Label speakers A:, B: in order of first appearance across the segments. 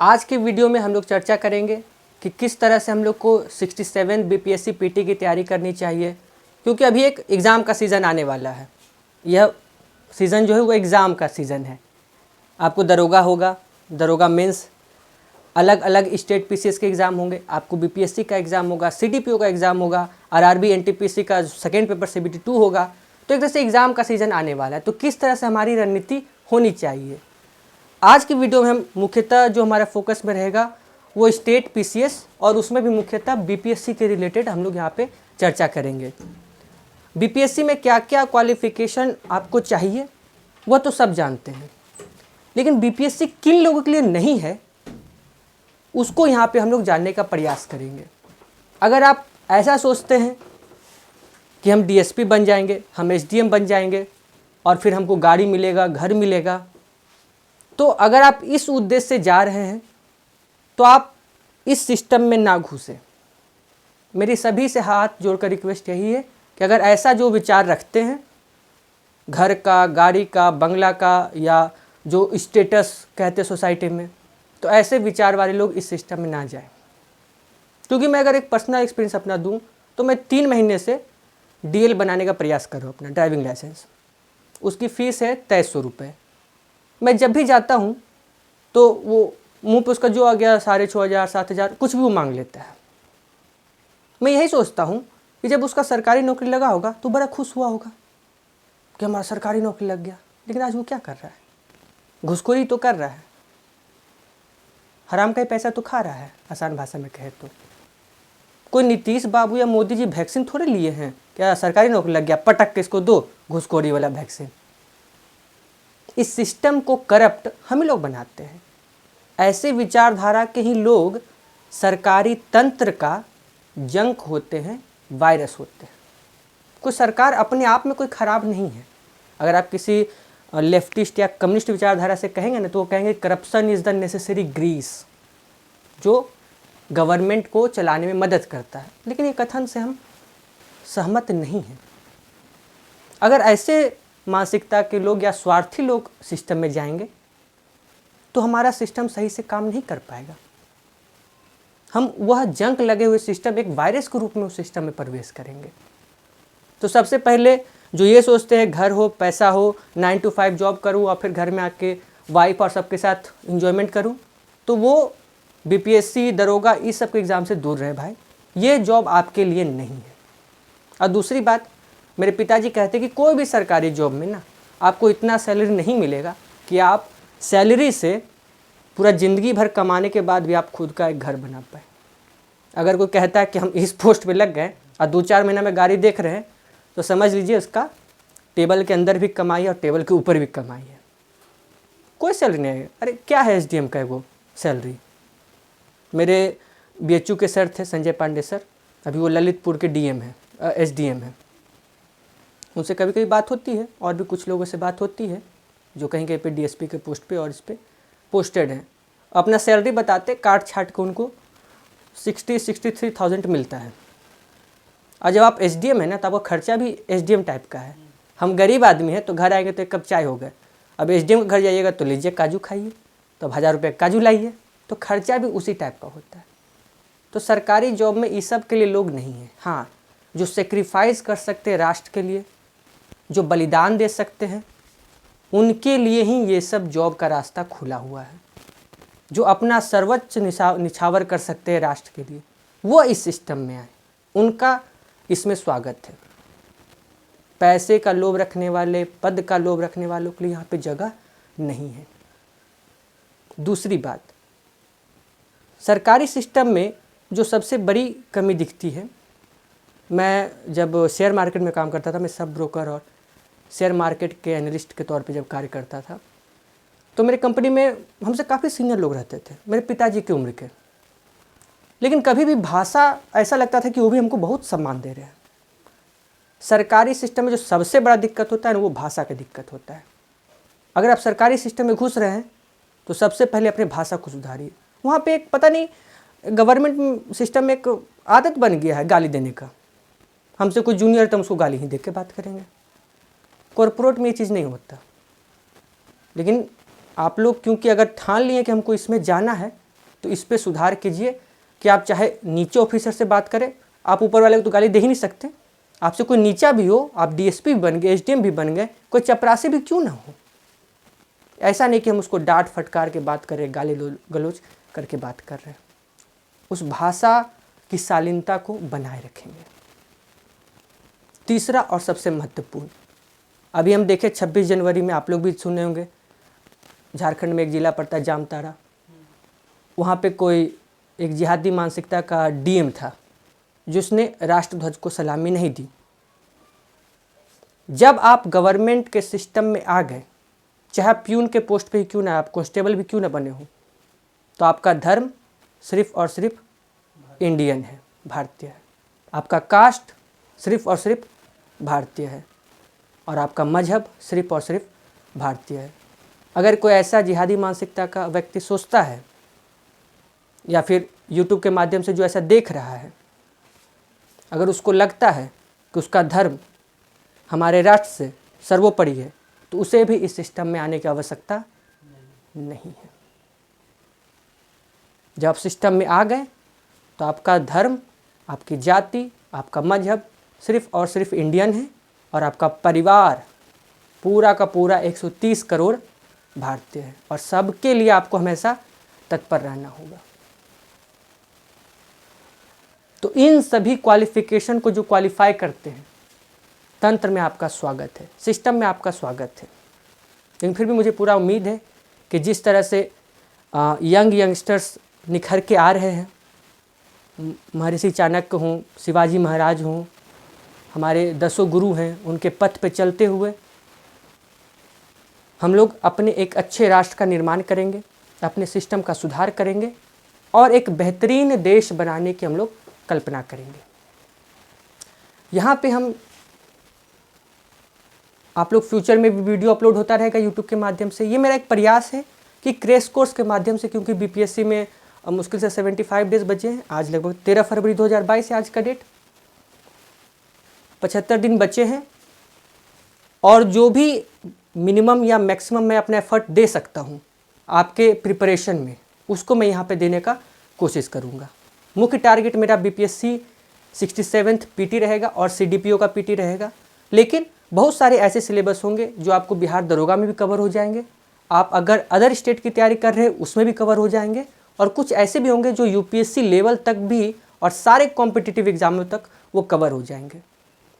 A: आज के वीडियो में हम लोग चर्चा करेंगे कि किस तरह से हम लोग को 67 बीपीएससी पीटी की तैयारी करनी चाहिए, क्योंकि अभी एक एग्ज़ाम का सीज़न आने वाला है। यह सीज़न जो है वो एग्ज़ाम का सीज़न है। आपको दरोगा होगा, दरोगा मेंस, अलग अलग स्टेट पीसीएस के एग्ज़ाम होंगे, आपको बीपीएससी का एग्ज़ाम होगा, सीडीपीओ का एग्ज़ाम होगा, आरआरबी एनटीपीसी का सेकेंड पेपर सीबीटी 2 होगा। तो एक तरह से एग्ज़ाम का सीज़न आने वाला है। तो किस तरह से हमारी रणनीति होनी चाहिए, आज की वीडियो में हम मुख्यतः जो हमारा फोकस में रहेगा वो स्टेट पीसीएस और उसमें भी मुख्यतः बीपीएससी के रिलेटेड हम लोग यहाँ पे चर्चा करेंगे। बीपीएससी में क्या क्या क्वालिफिकेशन आपको चाहिए वह तो सब जानते हैं, लेकिन बीपीएससी किन लोगों के लिए नहीं है उसको यहाँ पे हम लोग जानने का प्रयास करेंगे। अगर आप ऐसा सोचते हैं कि हम डीएसपी बन जाएंगे, हम एसडीएम बन जाएंगे और फिर हमको गाड़ी मिलेगा, घर मिलेगा, तो अगर आप इस उद्देश्य से जा रहे हैं तो आप इस सिस्टम में ना घुसें। मेरी सभी से हाथ जोड़कर रिक्वेस्ट यही है कि अगर ऐसा जो विचार रखते हैं, घर का, गाड़ी का, बंगला का, या जो स्टेटस कहते सोसाइटी में, तो ऐसे विचार वाले लोग इस सिस्टम में ना जाएं। क्योंकि मैं अगर एक पर्सनल एक्सपीरियंस अपना दूं तो मैं 3 महीने से डीएल बनाने का प्रयास कर रहा हूँ, अपना ड्राइविंग लाइसेंस। उसकी फ़ीस है 2300 रुपये। मैं जब भी जाता हूँ तो वो मुंह पे उसका जो आ गया 6500 7000 कुछ भी वो मांग लेता है। मैं यही सोचता हूँ कि जब उसका सरकारी नौकरी लगा होगा तो बड़ा खुश हुआ होगा कि हमारा सरकारी नौकरी लग गया। लेकिन आज वो क्या कर रहा है? घुसखोरी तो कर रहा है, हराम का ही पैसा तो खा रहा है। आसान भाषा में कहे तो कोई नीतीश बाबू या मोदी जी वैक्सीन थोड़े लिए हैं क्या सरकारी नौकरी लग गया पटक के इसको दो घुसखोरी वाला वैक्सीन। इस सिस्टम को करप्ट हम ही लोग बनाते हैं। ऐसे विचारधारा के ही लोग सरकारी तंत्र का जंक होते हैं, वायरस होते हैं। कोई सरकार अपने आप में कोई ख़राब नहीं है। अगर आप किसी लेफ्टिस्ट या कम्युनिस्ट विचारधारा से कहेंगे ना तो वो कहेंगे corruption is the necessary grease, जो गवर्नमेंट को चलाने में मदद करता है। लेकिन ये कथन से हम सहमत नहीं हैं। अगर ऐसे मानसिकता के लोग या स्वार्थी लोग सिस्टम में जाएंगे तो हमारा सिस्टम सही से काम नहीं कर पाएगा। हम वह जंक लगे हुए सिस्टम, एक वायरस के रूप में उस सिस्टम में प्रवेश करेंगे। तो सबसे पहले जो ये सोचते हैं घर हो, पैसा हो, 9 to 5 जॉब करूँ और फिर घर में आके वाइफ और सबके साथ इंजॉयमेंट करूँ, तो वो बीपीएससी, दरोगा, इस सब के एग्ज़ाम से दूर रहे भाई। ये जॉब आपके लिए नहीं है। और दूसरी बात, मेरे पिताजी कहते कि कोई भी सरकारी जॉब में ना आपको इतना सैलरी नहीं मिलेगा कि आप सैलरी से पूरा ज़िंदगी भर कमाने के बाद भी आप खुद का एक घर बना पाए। अगर कोई कहता है कि हम इस पोस्ट पे लग गए और 2-4 महीना में गाड़ी देख रहे हैं तो समझ लीजिए उसका टेबल के अंदर भी कमाई है और टेबल के ऊपर भी कमाई है। कोई सैलरी नहीं है। अरे क्या है एसडीएम का वो सैलरी? मेरे बीएचयू के सर थे संजय पांडे सर, अभी वो ललितपुर के डीएम हैं, एसडीएम हैं। उनसे कभी कभी बात होती है और भी कुछ लोगों से बात होती है जो कहीं कहीं पे डीएसपी के पोस्ट पे और इस पे पोस्टेड हैं। अपना सैलरी बताते, काट छाट के उनको 63,000 मिलता है। और जब आप एसडीएम है ना तो आपका खर्चा भी एसडीएम टाइप का है। हम गरीब आदमी हैं तो घर आएंगे तो 1 कप चाय हो गए। अब एसडीएम के घर जाइएगा तो लीजिए काजू खाइए, तो 1000 रुपये काजू लाइए, तो खर्चा भी उसी टाइप का होता है। तो सरकारी जॉब में इस सब के लिए लोग नहीं हैं। हाँ, जो सेक्रीफाइस कर सकते हैं राष्ट्र के लिए, जो बलिदान दे सकते हैं, उनके लिए ही ये सब जॉब का रास्ता खुला हुआ है। जो अपना सर्वोच्च निछावर कर सकते हैं राष्ट्र के लिए, वो इस सिस्टम में आए, उनका इसमें स्वागत है। पैसे का लोभ रखने वाले, पद का लोभ रखने वालों के लिए यहाँ पे जगह नहीं है। दूसरी बात, सरकारी सिस्टम में जो सबसे बड़ी कमी दिखती है, मैं जब शेयर मार्केट में काम करता था, मैं सब ब्रोकर और शेयर मार्केट के एनालिस्ट के तौर पे जब कार्य करता था, तो मेरे कंपनी में हमसे काफ़ी सीनियर लोग रहते थे, मेरे पिताजी की उम्र के। लेकिन कभी भी भाषा ऐसा लगता था कि वो भी हमको बहुत सम्मान दे रहे हैं। सरकारी सिस्टम में जो सबसे बड़ा दिक्कत होता है ना, वो भाषा का दिक्कत होता है। अगर आप सरकारी सिस्टम में घुस रहे हैं तो सबसे पहले अपने भाषा को सुधारिए। वहाँ पे एक पता नहीं गवर्नमेंट सिस्टम में एक आदत बन गया है गाली देने का। हमसे कोई जूनियर तो हम उसको गाली ही दे के बात करेंगे। कॉर्पोरेट में ये चीज़ नहीं होता। लेकिन आप लोग क्योंकि अगर ठान लिए कि हमको इसमें जाना है तो इस पर सुधार कीजिए कि आप चाहे नीचे ऑफिसर से बात करें, आप ऊपर वाले को तो गाली दे ही नहीं सकते। आपसे कोई नीचा भी हो, आप डीएसपी भी बन गए, एसडीएम भी बन गए, कोई चपरासी भी क्यों ना हो, ऐसा नहीं कि हम उसको डांट फटकार के बात कर रहे, गाली गलौज करके बात कर रहे हैं। उस भाषा की शालीनता को बनाए रखेंगे। तीसरा और सबसे महत्वपूर्ण, अभी हम देखें 26 जनवरी में आप लोग भी सुने होंगे, झारखंड में एक जिला पड़ता है जामताड़ा, वहाँ पे कोई एक जिहादी मानसिकता का डीएम था जिसने राष्ट्रध्वज को सलामी नहीं दी। जब आप गवर्नमेंट के सिस्टम में आ गए, चाहे प्यून के पोस्ट पे ही क्यों ना, आप कांस्टेबल भी क्यों ना बने हो, तो आपका धर्म सिर्फ और सिर्फ इंडियन है, भारतीय है। आपका कास्ट सिर्फ और सिर्फ भारतीय है और आपका मजहब सिर्फ और सिर्फ भारतीय है। अगर कोई ऐसा जिहादी मानसिकता का व्यक्ति सोचता है या फिर यूट्यूब के माध्यम से जो ऐसा देख रहा है, अगर उसको लगता है कि उसका धर्म हमारे राष्ट्र से सर्वोपरि है, तो उसे भी इस सिस्टम में आने की आवश्यकता नहीं है। जब आप सिस्टम में आ गए तो आपका धर्म, आपकी जाति, आपका मजहब सिर्फ और सिर्फ इंडियन है और आपका परिवार पूरा का पूरा 130 करोड़ भारतीय है और सबके लिए आपको हमेशा तत्पर रहना होगा। तो इन सभी क्वालिफिकेशन को जो क्वालिफाई करते हैं, तंत्र में आपका स्वागत है, सिस्टम में आपका स्वागत है। लेकिन फिर भी मुझे पूरा उम्मीद है कि जिस तरह से यंगस्टर्स निखर के आ रहे हैं, महर्षि चाणक्य हों, शिवाजी महाराज हों, हमारे 10 गुरु हैं, उनके पथ पे चलते हुए हम लोग अपने एक अच्छे राष्ट्र का निर्माण करेंगे, अपने सिस्टम का सुधार करेंगे और एक बेहतरीन देश बनाने की हम लोग कल्पना करेंगे। यहाँ पे हम आप लोग फ्यूचर में भी वीडियो अपलोड होता रहेगा यूट्यूब के माध्यम से। ये मेरा एक प्रयास है कि क्रैश कोर्स के माध्यम से, क्योंकि बीपीएससी में मुश्किल से 75 डेज बचे हैं, आज लगभग 13 फरवरी 2022 है आज का डेट, 75 दिन बचे हैं और जो भी मिनिमम या मैक्सिमम मैं अपना एफर्ट दे सकता हूँ आपके प्रिपरेशन में, उसको मैं यहाँ पे देने का कोशिश करूँगा। मुख्य टारगेट मेरा बीपीएससी 67th पीटी रहेगा और सीडीपीओ का पीटी रहेगा, लेकिन बहुत सारे ऐसे सिलेबस होंगे जो आपको बिहार दरोगा में भी कवर हो जाएंगे, आप अगर अदर स्टेट की तैयारी कर रहे हैं उसमें भी कवर हो जाएंगे, और कुछ ऐसे भी होंगे जो यूपीएससी लेवल तक भी और सारे कॉम्पिटिटिव एग्जामों तक वो कवर हो जाएंगे।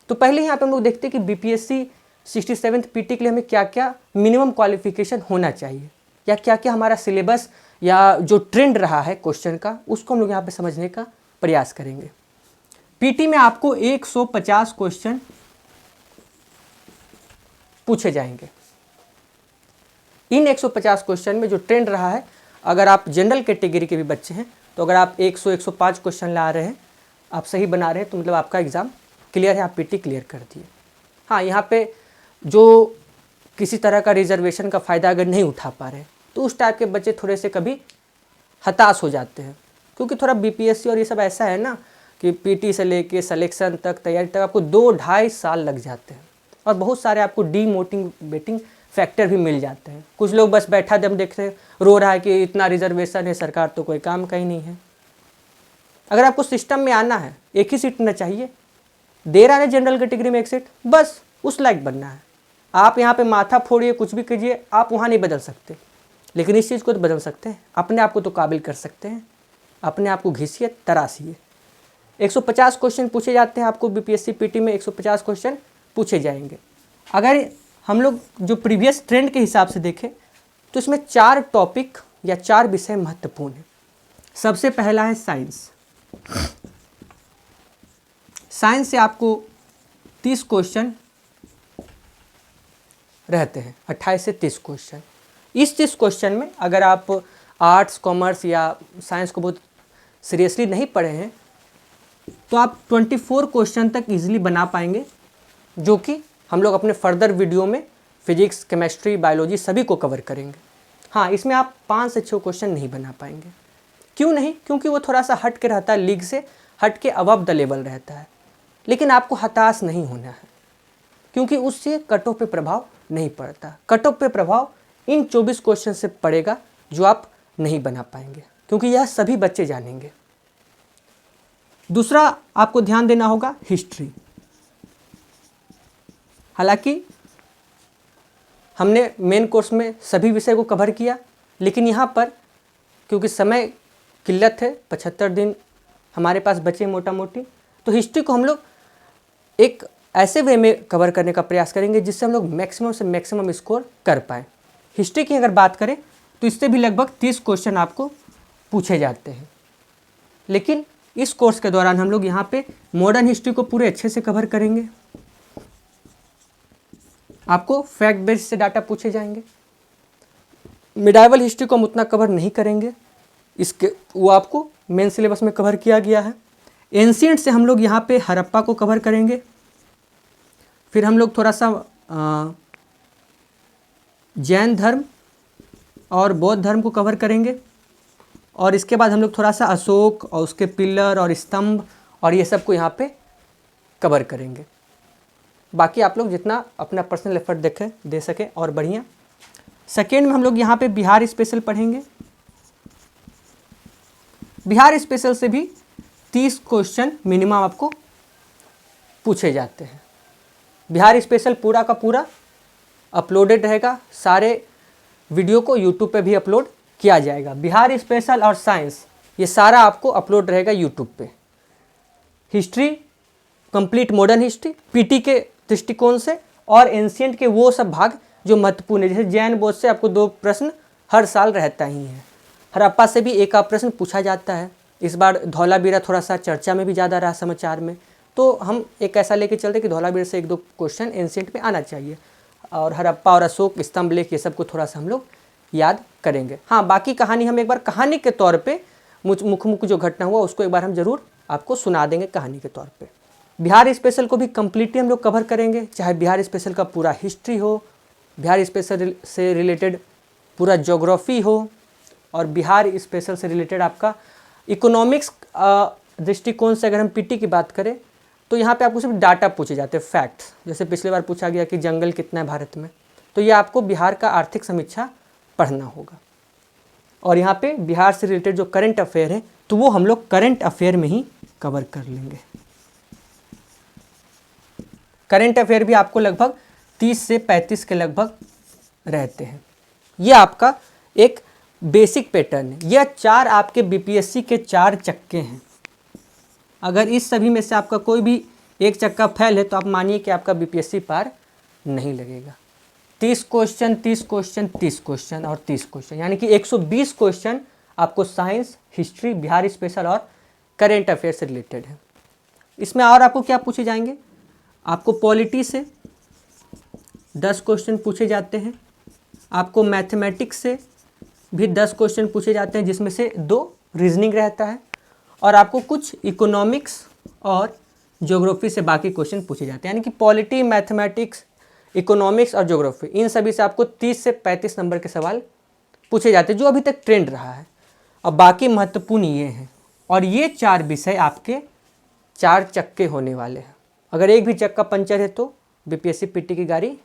A: तो पहले यहाँ पे हम लोग देखते हैं कि बीपीएससी 67th पीटी के लिए हमें क्या क्या मिनिमम क्वालिफिकेशन होना चाहिए या क्या क्या हमारा सिलेबस या जो ट्रेंड रहा है क्वेश्चन का, उसको हम लोग यहाँ पे समझने का प्रयास करेंगे। पीटी में आपको 150 क्वेश्चन पूछे जाएंगे। इन 150 क्वेश्चन में जो ट्रेंड रहा है, अगर आप जनरल कैटेगरी के भी बच्चे हैं तो अगर आप 100-105 क्वेश्चन ला रहे हैं, आप सही बना रहे हैं, तो मतलब आपका एग्ज़ाम क्लियर है, आप पीटी क्लियर कर दिए। हाँ, यहाँ पे जो किसी तरह का रिजर्वेशन का फ़ायदा अगर नहीं उठा पा रहे तो उस टाइप के बच्चे थोड़े से कभी हताश हो जाते हैं, क्योंकि थोड़ा बीपीएससी और ये सब ऐसा है ना कि पीटी से लेके सिलेक्शन तक, तैयारी तक आपको 2-2.5 साल लग जाते हैं और बहुत सारे आपको डीमोटिवेटिंग फैक्टर भी मिल जाते हैं। कुछ लोग बस बैठा दम देख रहे रो रहा है कि इतना रिजर्वेशन है, सरकार तो कोई काम का ही नहीं है। अगर आपको सिस्टम में आना है, एक ही सीट ना चाहिए, दे रहा है जनरल कैटेगरी में एक सीट, बस उस लायक बनना है। आप यहाँ पे माथा फोड़िए, कुछ भी कीजिए, आप वहाँ नहीं बदल सकते, लेकिन इस चीज़ को तो बदल सकते हैं, अपने आप को तो काबिल कर सकते हैं। अपने आप को घिसिए, तराशिए। 150 क्वेश्चन पूछे जाते हैं आपको बीपीएससी पीटी में, 150 क्वेश्चन पूछे जाएंगे। अगर हम लोग जो प्रीवियस ट्रेंड के हिसाब से देखें तो इसमें 4 टॉपिक या 4 विषय महत्वपूर्ण हैं। सबसे पहला है साइंस। साइंस से आपको 30 क्वेश्चन रहते हैं, 28 से 30 क्वेश्चन। इस 30 क्वेश्चन में अगर आप आर्ट्स, कॉमर्स या साइंस को बहुत सीरियसली नहीं पढ़े हैं तो आप 24 क्वेश्चन तक इजीली बना पाएंगे, जो कि हम लोग अपने फर्दर वीडियो में फिजिक्स, केमिस्ट्री, बायोलॉजी सभी को कवर करेंगे। हाँ, इसमें आप 5 से 6 क्वेश्चन नहीं बना पाएंगे। क्यों नहीं? क्योंकि वो थोड़ा सा हट के रहता है, लीग से हट के अबव द लेवल रहता है। लेकिन आपको हताश नहीं होना है, क्योंकि उससे कट ऑफ पे प्रभाव नहीं पड़ता। कट ऑफ पे प्रभाव इन 24 क्वेश्चन से पड़ेगा जो आप नहीं बना पाएंगे। क्योंकि यह सभी बच्चे जानेंगे। दूसरा आपको ध्यान देना होगा हिस्ट्री। हालांकि हमने मेन कोर्स में सभी विषय को कवर किया, लेकिन यहाँ पर क्योंकि समय किल्लत है, 75 दिन हमारे पास बचे मोटा मोटी, तो हिस्ट्री को हम लोग एक ऐसे वे में कवर करने का प्रयास करेंगे जिससे हम लोग मैक्सिमम से मैक्सिमम स्कोर कर पाएँ। हिस्ट्री की अगर बात करें तो इससे भी लगभग 30 क्वेश्चन आपको पूछे जाते हैं, लेकिन इस कोर्स के दौरान हम लोग यहाँ पे मॉडर्न हिस्ट्री को पूरे अच्छे से कवर करेंगे। आपको फैक्ट बेस से डाटा पूछे जाएंगे। मिडाइवल हिस्ट्री को हम उतना कवर नहीं करेंगे, इसके वो आपको मेन सिलेबस में कवर किया गया है। एंशिएंट से हम लोग यहाँ पे हड़प्पा को कवर करेंगे, फिर हम लोग थोड़ा सा जैन धर्म और बौद्ध धर्म को कवर करेंगे, और इसके बाद हम लोग थोड़ा सा अशोक और उसके पिलर और स्तंभ और ये सब को यहाँ पे कवर करेंगे। बाकी आप लोग जितना अपना पर्सनल एफर्ट दे सके और बढ़िया। सेकेंड में हम लोग यहाँ पे बिहार स्पेशल पढ़ेंगे। बिहार स्पेशल से भी 30 क्वेश्चन मिनिमम आपको पूछे जाते हैं। बिहार स्पेशल पूरा का पूरा अपलोडेड रहेगा, सारे वीडियो को यूट्यूब पे भी अपलोड किया जाएगा। बिहार स्पेशल और साइंस ये सारा आपको अपलोड रहेगा यूट्यूब पे। History complete modern history PT के दृष्टिकोण से, और एंशिएंट के वो सब भाग जो महत्वपूर्ण है, जैसे जैन बौद्ध से आपको 2 प्रश्न हर साल रहता ही है। हड़प्पा से भी एक आध प्रश्न पूछा जाता है। इस बार धौलावीरा थोड़ा सा चर्चा में भी ज़्यादा रहा समाचार में, तो हम एक ऐसा लेके चलते कि धौलावीरा से 1-2 क्वेश्चन एंशिएंट में आना चाहिए, और हड़प्पा और अशोक स्तंभ लेख ये सब को थोड़ा सा हम लोग याद करेंगे। हाँ, बाकी कहानी हम एक बार कहानी के तौर पे मुख्य जो घटना हुआ उसको एक बार हम ज़रूर आपको सुना देंगे कहानी के तौर पे। बिहार स्पेशल को भी कम्प्लीटली हम लोग कवर करेंगे, चाहे बिहार स्पेशल का पूरा हिस्ट्री हो, बिहार स्पेशल से रिलेटेड पूरा ज्योग्राफी हो, और बिहार स्पेशल से रिलेटेड आपका इकोनॉमिक्स दृष्टिकोण से अगर हम पीटी की बात करें तो यहाँ पे आपको सिर्फ डाटा पूछे जाते हैं, फैक्ट्स। जैसे पिछली बार पूछा गया कि जंगल कितना है भारत में, तो ये आपको बिहार का आर्थिक समीक्षा पढ़ना होगा। और यहाँ पे बिहार से रिलेटेड जो करंट अफेयर है तो वो हम लोग करंट अफेयर में ही कवर कर लेंगे। करंट अफेयर भी आपको लगभग 30 से 35 के लगभग रहते हैं। ये आपका एक बेसिक पैटर्न है। यह 4 आपके बीपीएससी के 4 चक्के हैं। अगर इस सभी में से आपका कोई भी एक चक्का फेल है तो आप मानिए कि आपका बीपीएससी पार नहीं लगेगा। 30 क्वेश्चन 30 क्वेश्चन 30 क्वेश्चन और 30 क्वेश्चन, यानी कि 120 क्वेश्चन आपको साइंस, हिस्ट्री, बिहार स्पेशल और करेंट अफेयर से रिलेटेड है। इसमें और आपको क्या पूछे जाएंगे? आपको पॉलिटी से 10 क्वेश्चन पूछे जाते हैं। आपको मैथमेटिक्स से भी 10 क्वेश्चन पूछे जाते हैं, जिसमें से 2 रीजनिंग रहता है, और आपको कुछ इकोनॉमिक्स और ज्योग्राफी से बाकी क्वेश्चन पूछे जाते हैं। यानी कि पॉलिटी, मैथमेटिक्स, इकोनॉमिक्स और ज्योग्राफी, इन सभी से आपको 30 से 35 नंबर के सवाल पूछे जाते हैं, जो अभी तक ट्रेंड रहा है। और बाकी महत्वपूर्ण ये हैं, और ये 4 विषय आपके 4 चक्के होने वाले हैं। अगर एक भी चक्का पंचर है तो बीपीएससी पीटी की गाड़ी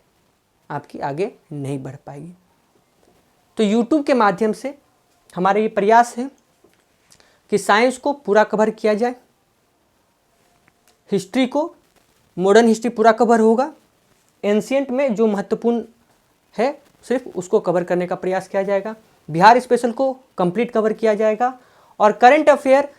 A: आपकी आगे नहीं बढ़ पाएगी। तो यूट्यूब के माध्यम से हमारा ये प्रयास है कि साइंस को पूरा कवर किया जाए, हिस्ट्री को, मॉडर्न हिस्ट्री पूरा कवर होगा, एंशिएंट में जो महत्वपूर्ण है सिर्फ उसको कवर करने का प्रयास किया जाएगा, बिहार स्पेशल को कंप्लीट कवर किया जाएगा, और करंट अफेयर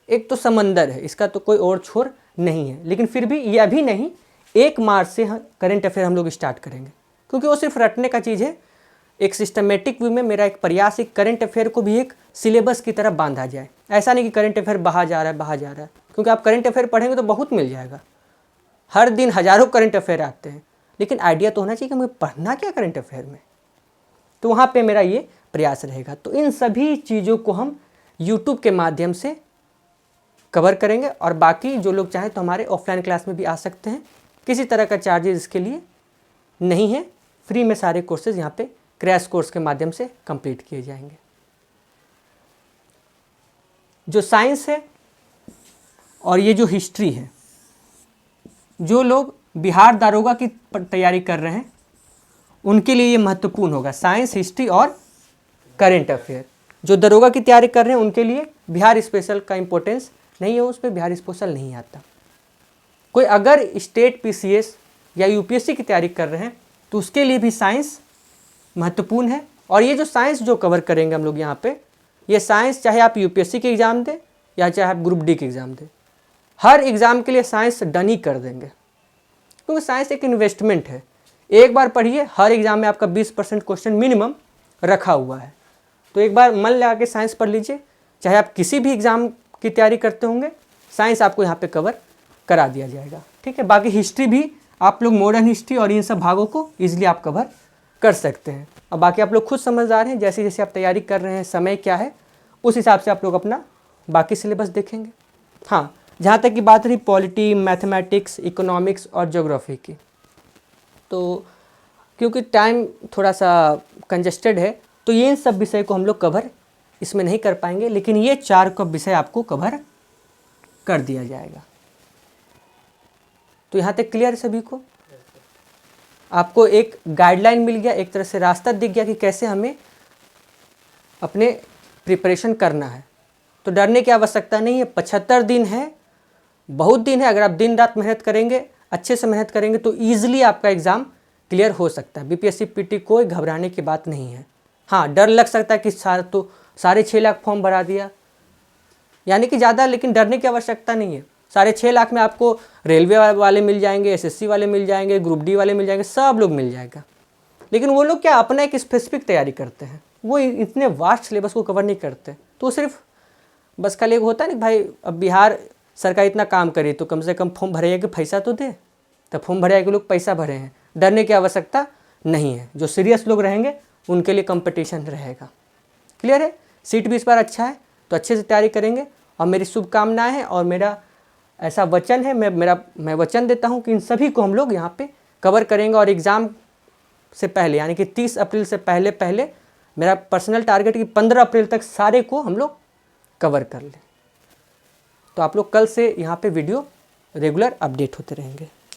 A: एक तो समंदर है, इसका तो कोई और छोर नहीं है, लेकिन फिर भी ये अभी नहीं, 1 मार्च से करंट अफेयर हम लोग स्टार्ट करेंगे, क्योंकि वो सिर्फ रटने का चीज़ है। एक सिस्टमेटिक वे में मेरा एक प्रयास है करंट अफेयर को भी एक सिलेबस की तरह बांधा जाए। ऐसा नहीं कि करंट अफेयर बहा जा रहा है, क्योंकि आप करंट अफेयर पढ़ेंगे तो बहुत मिल जाएगा। हर दिन हज़ारों करंट अफेयर आते हैं, लेकिन आइडिया तो होना चाहिए कि हमें पढ़ना क्या करंट अफेयर में। तो वहाँ पे मेरा ये प्रयास रहेगा। तो इन सभी चीज़ों को हम यूट्यूब के माध्यम से कवर करेंगे, और बाकी जो लोग चाहें तो हमारे ऑफलाइन क्लास में भी आ सकते हैं। किसी तरह का चार्जेस इसके लिए नहीं है, फ्री में सारे कोर्सेज यहाँ पे क्रैश कोर्स के माध्यम से कंप्लीट किए जाएंगे। जो साइंस है और ये जो हिस्ट्री है, जो लोग बिहार दारोगा की तैयारी कर रहे हैं उनके लिए ये महत्वपूर्ण होगा, साइंस, हिस्ट्री और करेंट अफेयर। जो दरोगा की तैयारी कर रहे हैं उनके लिए बिहार स्पेशल का इम्पोर्टेंस नहीं है, उस पर बिहार स्पेशल नहीं आता। कोई अगर स्टेट पीसीएस या यूपीएससी की तैयारी कर रहे हैं तो उसके लिए भी साइंस महत्वपूर्ण है। और ये जो साइंस जो कवर करेंगे हम लोग यहाँ पे, ये साइंस चाहे आप यूपीएससी के एग्ज़ाम दें या चाहे आप ग्रुप डी के एग्ज़ाम दें, हर एग्ज़ाम के लिए साइंस डन ही कर देंगे, क्योंकि साइंस एक इन्वेस्टमेंट है। एक बार पढ़िए, हर एग्ज़ाम में आपका 20% क्वेश्चन मिनिमम रखा हुआ है। तो एक बार मन लगा के साइंस पढ़ लीजिए, चाहे आप किसी भी एग्ज़ाम की तैयारी करते होंगे, साइंस आपको यहाँ पे कवर करा दिया जाएगा। ठीक है, बाकी हिस्ट्री भी आप लोग, मॉडर्न हिस्ट्री और इन सब भागों को ईजिली आप कवर कर सकते हैं। और बाकी आप लोग खुद समझदार हैं, जैसे जैसे आप तैयारी कर रहे हैं, समय क्या है, उस हिसाब से आप लोग अपना बाकी सिलेबस देखेंगे। हाँ, जहाँ तक की बात रही पॉलिटी, मैथमेटिक्स, इकोनॉमिक्स और ज्योग्राफी की, तो क्योंकि टाइम थोड़ा सा कंजस्टेड है तो ये इन सब विषय को हम लोग कवर इसमें नहीं कर पाएंगे, लेकिन ये 4 का विषय आपको कवर कर दिया जाएगा। तो यहाँ तक क्लियर है सभी को? आपको एक गाइडलाइन मिल गया, एक तरह से रास्ता दिख गया कि कैसे हमें अपने प्रिपरेशन करना है। तो डरने की आवश्यकता नहीं है, 75 दिन है, बहुत दिन है। अगर आप दिन रात मेहनत करेंगे, अच्छे से मेहनत करेंगे तो ईजिली आपका एग्ज़ाम क्लियर हो सकता है। बीपीएससी पीटी कोई घबराने की बात नहीं है। हाँ, डर लग सकता है कि साढ़े 6 लाख फॉर्म भरा दिया, यानी कि ज़्यादा, लेकिन डरने की आवश्यकता नहीं है। 6.5 लाख में आपको रेलवे वाले मिल जाएंगे, एसएससी वाले मिल जाएंगे, ग्रुप डी वाले मिल जाएंगे, सब लोग मिल जाएगा। लेकिन वो लोग क्या अपना एक स्पेसिफिक तैयारी करते हैं, वो इतने वास्ट सिलेबस को कवर नहीं करते। तो सिर्फ बस खाली एक होता है ना भाई, अब बिहार सरकार इतना काम करे तो कम से कम फॉर्म भरेगा कि पैसा तो दे, तब फॉर्म भरेगा कि लोग पैसा भरे हैं। डरने की आवश्यकता नहीं है। जो सीरियस लोग रहेंगे उनके लिए कंपटीशन रहेगा। क्लियर है? सीट भी इस बार अच्छा है, तो अच्छे से तैयारी करेंगे। और मेरी शुभकामनाएं हैं और मेरा ऐसा वचन है, मैं वचन देता हूं कि इन सभी को हम लोग यहाँ पे कवर करेंगे। और एग्ज़ाम से पहले, यानी कि 30 अप्रैल से पहले मेरा पर्सनल टारगेट कि 15 अप्रैल तक सारे को हम लोग कवर कर लें। तो आप लोग कल से यहाँ पे वीडियो रेगुलर अपडेट होते रहेंगे।